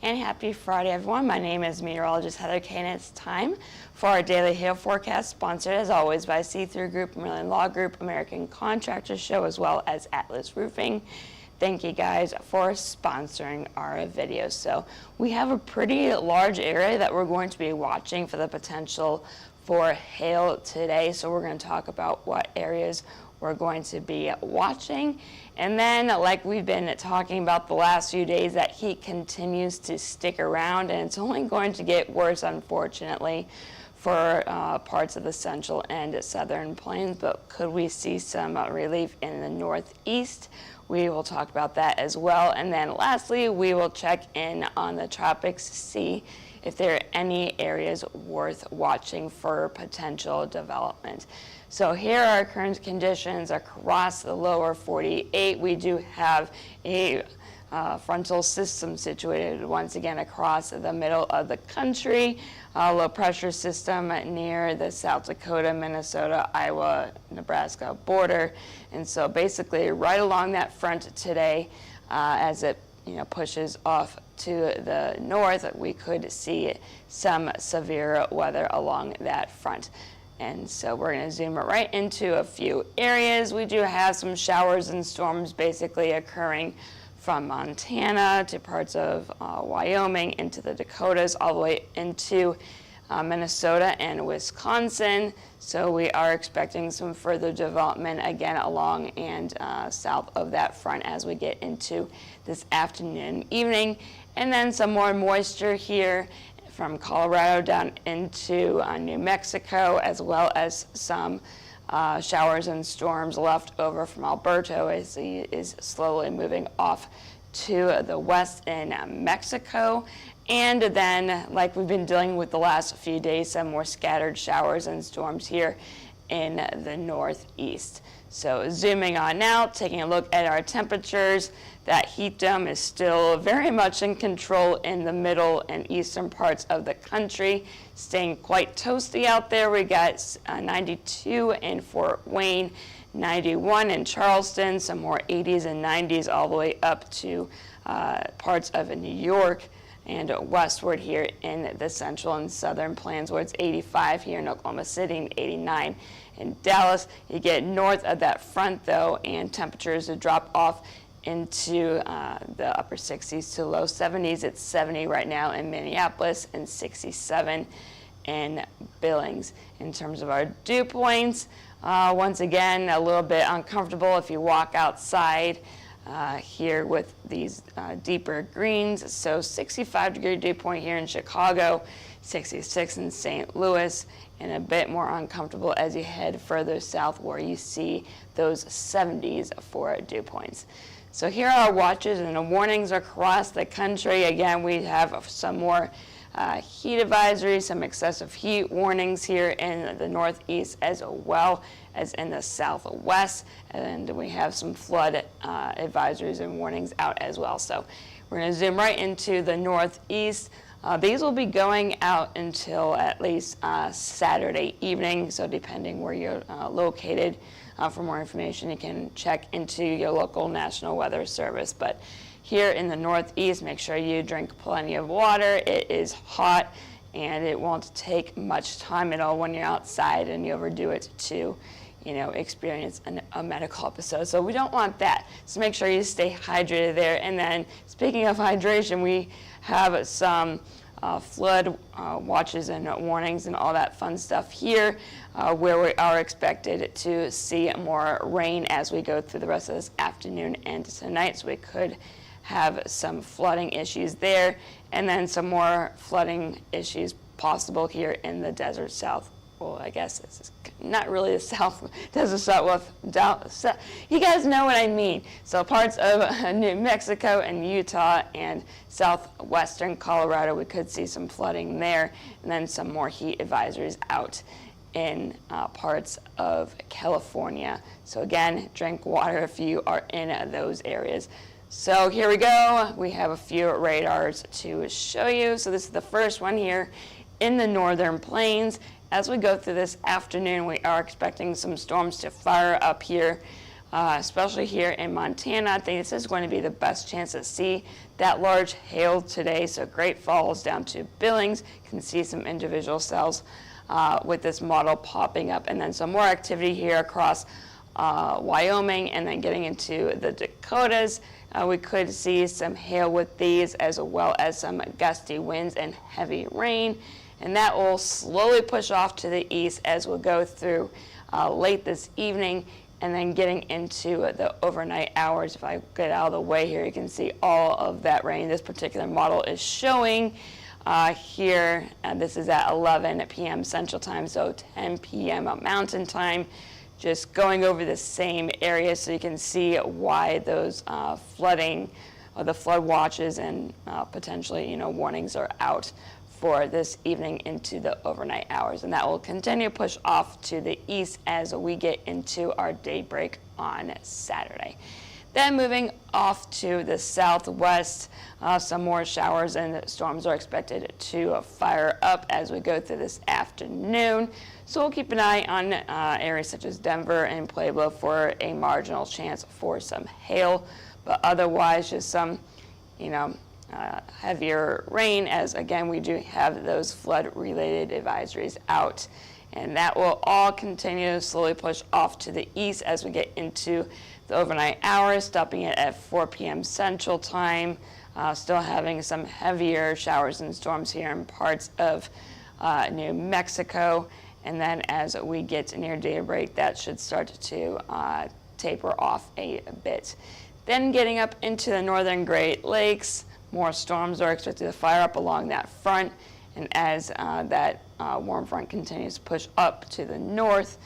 And happy Friday, everyone. My name is meteorologist Heather Kane. It's time for our daily hail forecast, sponsored as always by See-Through Group, Merlin Law Group, American Contractor Show, as well as Atlas Roofing. Thank you guys for sponsoring our videos. So we have a pretty large area that we're going to be watching for the potential for hail today. So we're going to talk about what areas we're going to be watching. And then, like we've been talking about the last few days, that heat continues to stick around, and it's only going to get worse, unfortunately, for parts of the central and southern plains. But could we see some relief in the northeast? We will talk about that as well. And then lastly, we will check in on the tropics to see if there are any areas worth watching for potential development. So here are current conditions across the lower 48. We do have a frontal system situated once again across the middle of the country. Low pressure system near the South Dakota, Minnesota, Iowa, Nebraska border. And so basically right along that front today, as it pushes off to the north, we could see some severe weather along that front. And so we're going to zoom right into a few areas. We do have some showers and storms basically occurring from Montana to parts of Wyoming, into the Dakotas, all the way into Minnesota and Wisconsin. So we are expecting some further development again along and south of that front as we get into this afternoon and evening. And then some more moisture here from Colorado down into New Mexico, as well as some showers and storms left over from Alberto as he is slowly moving off to the west in Mexico. And then, like we've been dealing with the last few days, some more scattered showers and storms here in the northeast. So zooming on now, taking a look at our temperatures, that heat dome is still very much in control in the middle and eastern parts of the country, staying quite toasty out there. We got 92 in Fort Wayne, 91 in Charleston, some more 80s and 90s all the way up to parts of New York and westward here in the central and southern plains, where it's 85 here in Oklahoma City and 89 in Dallas. You get north of that front though, and temperatures will drop off into the upper 60s to low 70s. It's 70 right now in Minneapolis and 67 in Billings. In terms of our dew points, once again, a little bit uncomfortable if you walk outside here with these deeper greens. So 65-degree dew point here in Chicago, 66 in St. Louis, and a bit more uncomfortable as you head further south where you see those 70s for dew points. So here are our watches and the warnings across the country. Again, we have some more heat advisories, some excessive heat warnings here in the northeast as well as in the southwest. And we have some flood advisories and warnings out as well. So we're going to zoom right into the northeast. These will be going out until at least Saturday evening. So depending where you're located, for more information, you can check into your local National Weather Service. But here in the northeast, make sure you drink plenty of water. It is hot, and it won't take much time at all when you're outside and you overdo it to, experience a medical episode. So we don't want that. So make sure you stay hydrated there. And then, speaking of hydration, we have some flood watches and warnings and all that fun stuff here, where we are expected to see more rain as we go through the rest of this afternoon and tonight. So we could have some flooding issues there, and then some more flooding issues possible here in the desert south. Well, I guess this is not really the south, desert southwest. You guys know what I mean. So parts of New Mexico and Utah and southwestern Colorado, we could see some flooding there, and then some more heat advisories out in parts of California. So again, drink water if you are in those areas. So here we go. We have a few radars to show you. So this is the first one here in the northern plains. As we go through this afternoon, we are expecting some storms to fire up here especially here in Montana. I think this is going to be the best chance to see that large hail today. So Great Falls down to Billings, you can see some individual cells with this model popping up, and then some more activity here across Wyoming, and then getting into the Dakotas. We could see some hail with these, as well as some gusty winds and heavy rain, and that will slowly push off to the east as we'll go through late this evening, and then getting into the overnight hours. If I get out of the way here, you can see all of that rain this particular model is showing here. This is at 11 p.m. Central Time, so 10 p.m. Mountain Time. Just going over the same area so you can see why those flooding or the flood watches and potentially warnings are out for this evening into the overnight hours, and that will continue to push off to the east as we get into our daybreak on Saturday. Then moving off to the southwest, some more showers and storms are expected to fire up as we go through this afternoon. So we'll keep an eye on areas such as Denver and Pueblo for a marginal chance for some hail, but otherwise just some, heavier rain, as again we do have those flood-related advisories out. And that will all continue to slowly push off to the east as we get into the overnight hours, stopping it at 4 p.m. Central Time. Still having some heavier showers and storms here in parts of New Mexico. And then as we get near daybreak, that should start to taper off a bit. Then getting up into the northern Great Lakes, more storms are expected to fire up along that front. And as that warm front continues to push up to the north,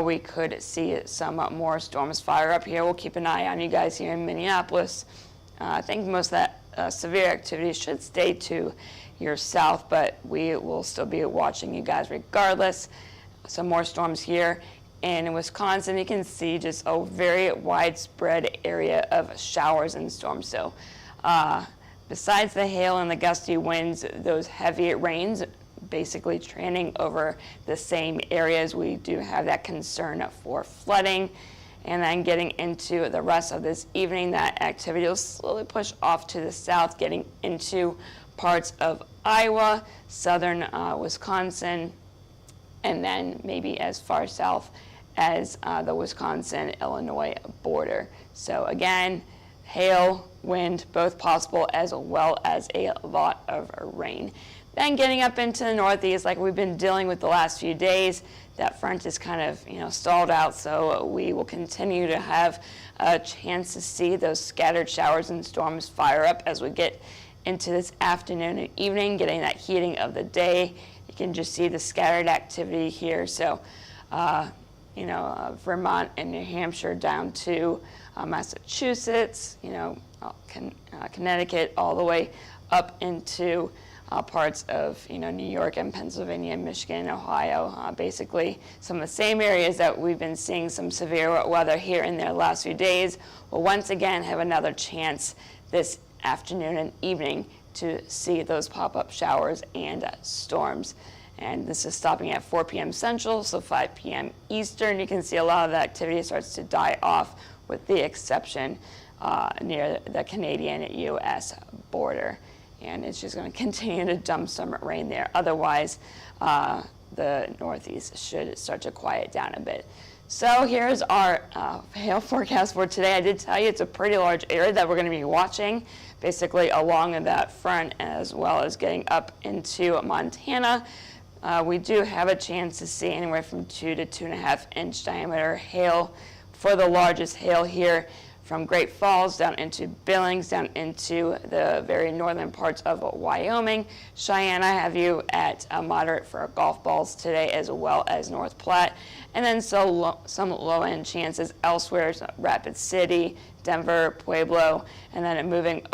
we could see some more storms fire up here. We'll keep an eye on you guys here in Minneapolis. I think most of that severe activity should stay to your south, but we will still be watching you guys regardless. Some more storms here in Wisconsin. You can see just a very widespread area of showers and storms. So besides the hail and the gusty winds, those heavy rains basically trending over the same areas, we do have that concern for flooding. And then getting into the rest of this evening, that activity will slowly push off to the south, getting into parts of Iowa, southern Wisconsin, and then maybe as far south as the Wisconsin-Illinois border. So again, hail, wind, both possible, as well as a lot of rain. Then getting up into the northeast, like we've been dealing with the last few days, that front is kind of stalled out, so we will continue to have a chance to see those scattered showers and storms fire up as we get into this afternoon and evening, getting that heating of the day. You can just see the scattered activity here. So, Vermont and New Hampshire down to Massachusetts, Connecticut, all the way up into parts of New York and Pennsylvania, Michigan, Ohio, basically some of the same areas that we've been seeing some severe weather here in their last few days will once again have another chance this afternoon and evening to see those pop-up showers and storms. And this is stopping at 4 p.m. Central, so 5 p.m. Eastern. You can see a lot of the activity starts to die off, with the exception near the Canadian-U.S. border. And it's just going to continue to dump some rain there. Otherwise, the northeast should start to quiet down a bit. So here's our hail forecast for today. I did tell you it's a pretty large area that we're going to be watching, basically along that front, as well as getting up into Montana. We do have a chance to see anywhere from 2 to 2.5 inch diameter hail for the largest hail here, from Great Falls down into Billings, down into the very northern parts of Wyoming. Cheyenne, I have you at moderate for golf balls today, as well as North Platte. And then some low-end chances elsewhere, so Rapid City, Denver, Pueblo, and then moving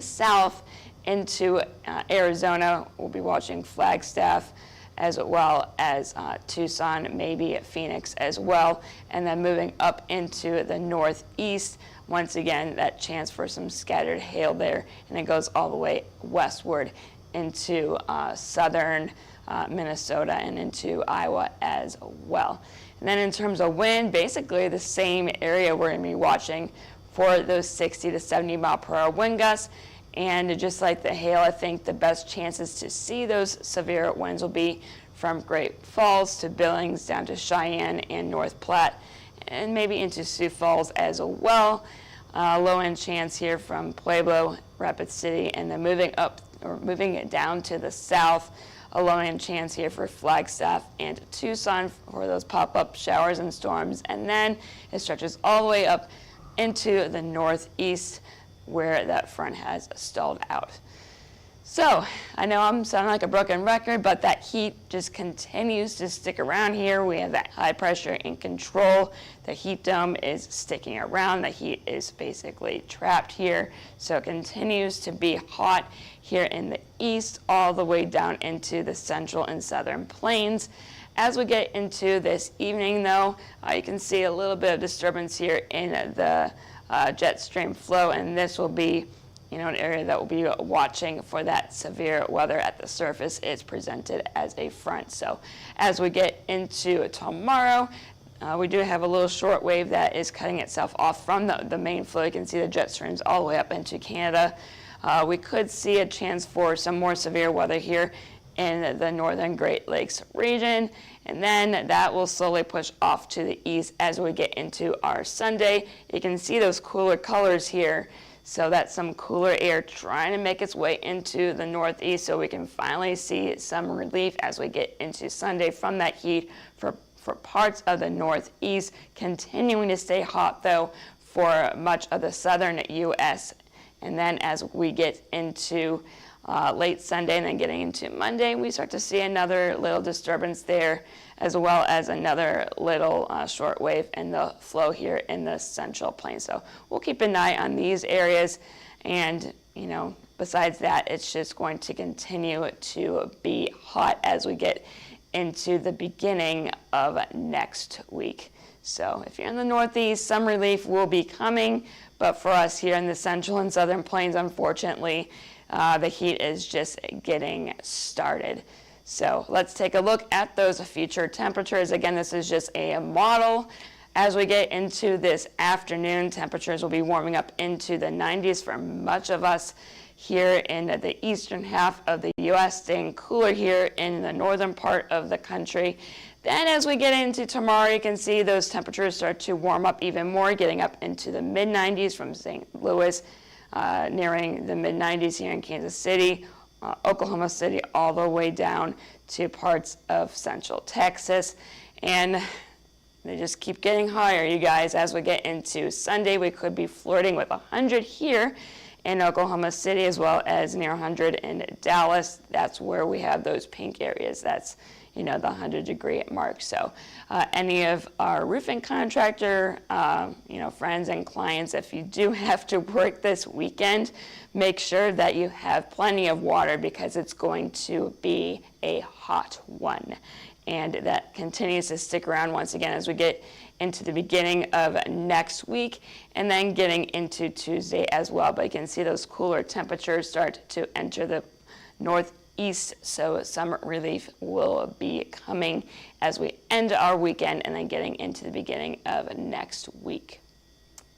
south into Arizona. We'll be watching Flagstaff, as well as Tucson, maybe Phoenix as well. And then moving up into the northeast, once again, that chance for some scattered hail there. And it goes all the way westward into southern Minnesota and into Iowa as well. And And then in terms of wind, basically the same area we're going to be watching for those 60 to 70 mile per hour wind gusts. And just like the hail, I think the best chances to see those severe winds will be from Great Falls to Billings down to Cheyenne and North Platte, and maybe into Sioux Falls as well. Low end chance here from Pueblo, Rapid City, and then moving it down to the south. A low end chance here for Flagstaff and Tucson for those pop-up showers and storms, and then it stretches all the way up into the northeast where that front has stalled out. So I know I'm sounding like a broken record, but that heat just continues to stick around here. We have that high pressure in control. The heat dome is sticking around. The heat is basically trapped here. So it continues to be hot here in the east all the way down into the central and southern plains. As we get into this evening, though, you can see a little bit of disturbance here in the jet stream flow, and this will be an area that will be watching for that severe weather at the surface. It's presented as a front. So as we get into tomorrow, we do have a little short wave that is cutting itself off from the main flow. You can see the jet streams all the way up into Canada. We could see a chance for some more severe weather here in the northern Great Lakes region, and then that will slowly push off to the east as we get into our Sunday. You can see those cooler colors here. So that's some cooler air trying to make its way into the northeast, so we can finally see some relief as we get into Sunday from that heat for parts of the northeast, continuing to stay hot though for much of the southern U.S. And then as we get into late Sunday and then getting into Monday, we start to see another little disturbance there, as well as another little short wave in the flow here in the central plains. So we'll keep an eye on these areas, and besides that, it's just going to continue to be hot as we get into the beginning of next week. So if you're in the northeast, some relief will be coming, but for us here in the central and southern plains, unfortunately, the heat is just getting started. So let's take a look at those future temperatures. Again, this is just a model. As we get into this afternoon, temperatures will be warming up into the 90s for much of us here in the eastern half of the U.S., staying cooler here in the northern part of the country. Then as we get into tomorrow, you can see those temperatures start to warm up even more, getting up into the mid-90s from St. Louis, nearing the mid-90s here in Kansas City, Oklahoma City, all the way down to parts of central Texas. And they just keep getting higher, you guys. As we get into Sunday, we could be flirting with 100 here in Oklahoma City, as well as near 100 in Dallas. That's where we have those pink areas. That's the 100-degree mark. So any of our roofing contractor, friends and clients, if you do have to work this weekend, make sure that you have plenty of water, because it's going to be a hot one. And that continues to stick around once again as we get into the beginning of next week, and then getting into Tuesday as well. But you can see those cooler temperatures start to enter the northeast, so some relief will be coming as we end our weekend and then getting into the beginning of next week.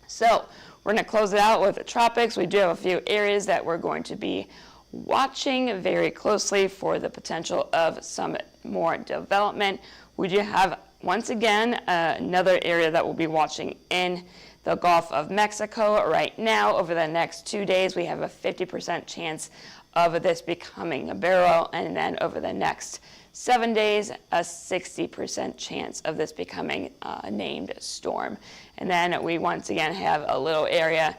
So we're going to close it out with the tropics. We do have a few areas that we're going to be watching very closely for the potential of some more development. We do have, once again, another area that we'll be watching in the Gulf of Mexico right now. Over the next 2 days, we have a 50% chance of this becoming a barrel, and then over the next 7 days, a 60% chance of this becoming a named storm. And then we once again have a little area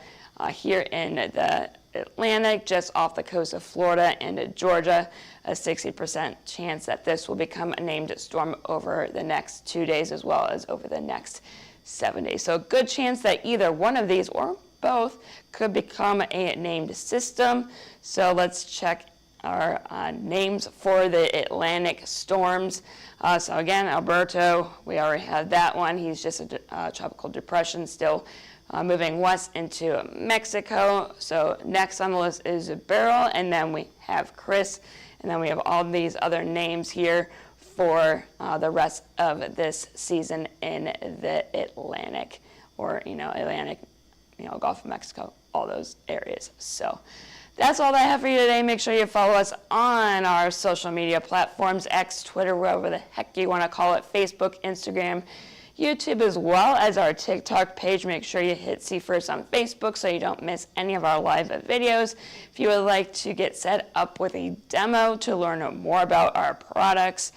here in the Atlantic, just off the coast of Florida and Georgia, a 60% chance that this will become a named storm over the next 2 days, as well as over the next 7 days. So a good chance that either one of these or both could become a named system. So let's check our names for the Atlantic storms. So again, Alberto, we already had that one. He's just a tropical depression still moving west into Mexico. So next on the list is Beryl, and then we have Chris, and then we have all these other names here for the rest of this season in the Atlantic, or Atlantic, Gulf of Mexico, all those areas. So that's all that I have for you today. Make sure you follow us on our social media platforms, X, Twitter, whatever the heck you want to call it, Facebook, Instagram, YouTube, as well as our TikTok page. Make sure you hit See First on Facebook so you don't miss any of our live videos. If you would like to get set up with a demo to learn more about our products,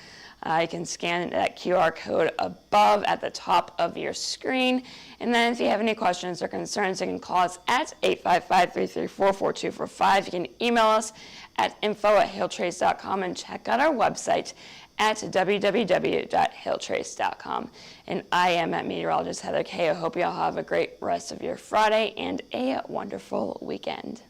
you can scan that QR code above at the top of your screen. And then if you have any questions or concerns, you can call us at 855-334-4245. You can email us at info@hailtrace.com and check out our website at www.hailtrace.com. And I am meteorologist Heather Kay. I hope you all have a great rest of your Friday and a wonderful weekend.